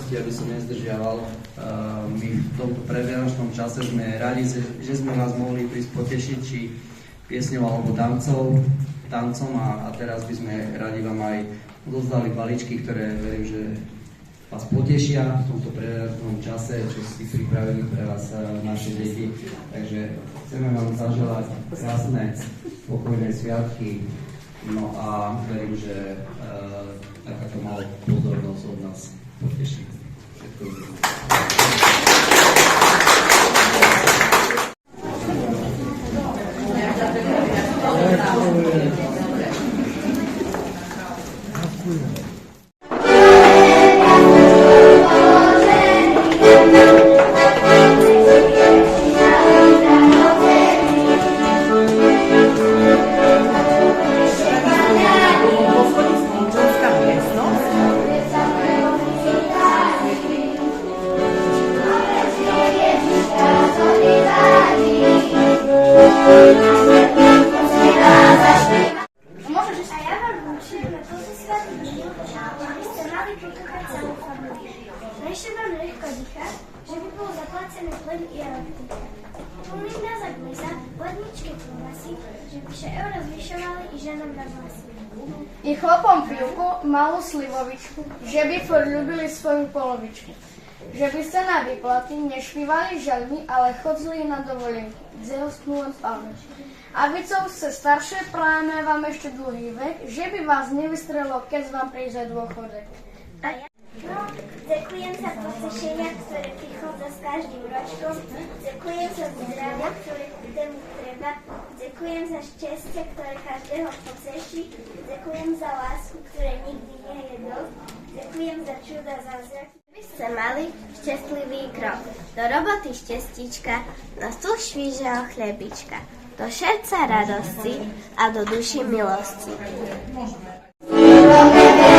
Aby som nezdržiaval, my v tomto predvianočnom čase sme radi, že sme vás mohli prísť potešiť či piesňou alebo tancom a teraz by sme radi vám aj odozdali balíčky, ktoré verím, že vás potešia v tomto predvianočnom čase, čo si pripravili pre vás naše deti. Takže chceme vám zaželať krásne, spokojné sviatky, no a verím, že takáto malá pozornosť od nás poteší. Všetko dobré. Najšie vám ľahko dýchať, že by bol zaplacený plyn i elektrika. Plný nás ak meza, ledničke prúhlasí, že by sa euro zvyšovali i ženám na vlasy. I chlopom pivku, malú slivovičku, že by ľúbili svoju polovičku. Že by sa na výplaty nešpívali žalmi, ale chodzili na dovolenky, kde hosknú len spávne. Aby co se staršie, prajeme vám ešte dlhý vek, že by vás nevystrelo, keď vám príde dôchodek. Ďakujem za potešenia, ktoré prichádza s každým ročkom. Ďakujem za zdravie, ktoré tému treba. Ďakujem za šťastie, ktoré každého poteší. Ďakujem za lásku, ktoré nikdy nie je dosť. Ďakujem za čuda, zázrak. By ste mali šťastlivý krok. Do roboty šťastíčka, na stôl švížeho chlebička. Do srdca radosti a do duši milosti. Lula, lula,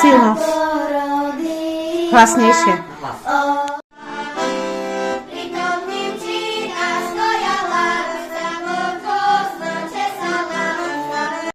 silno. Hlasnejšie.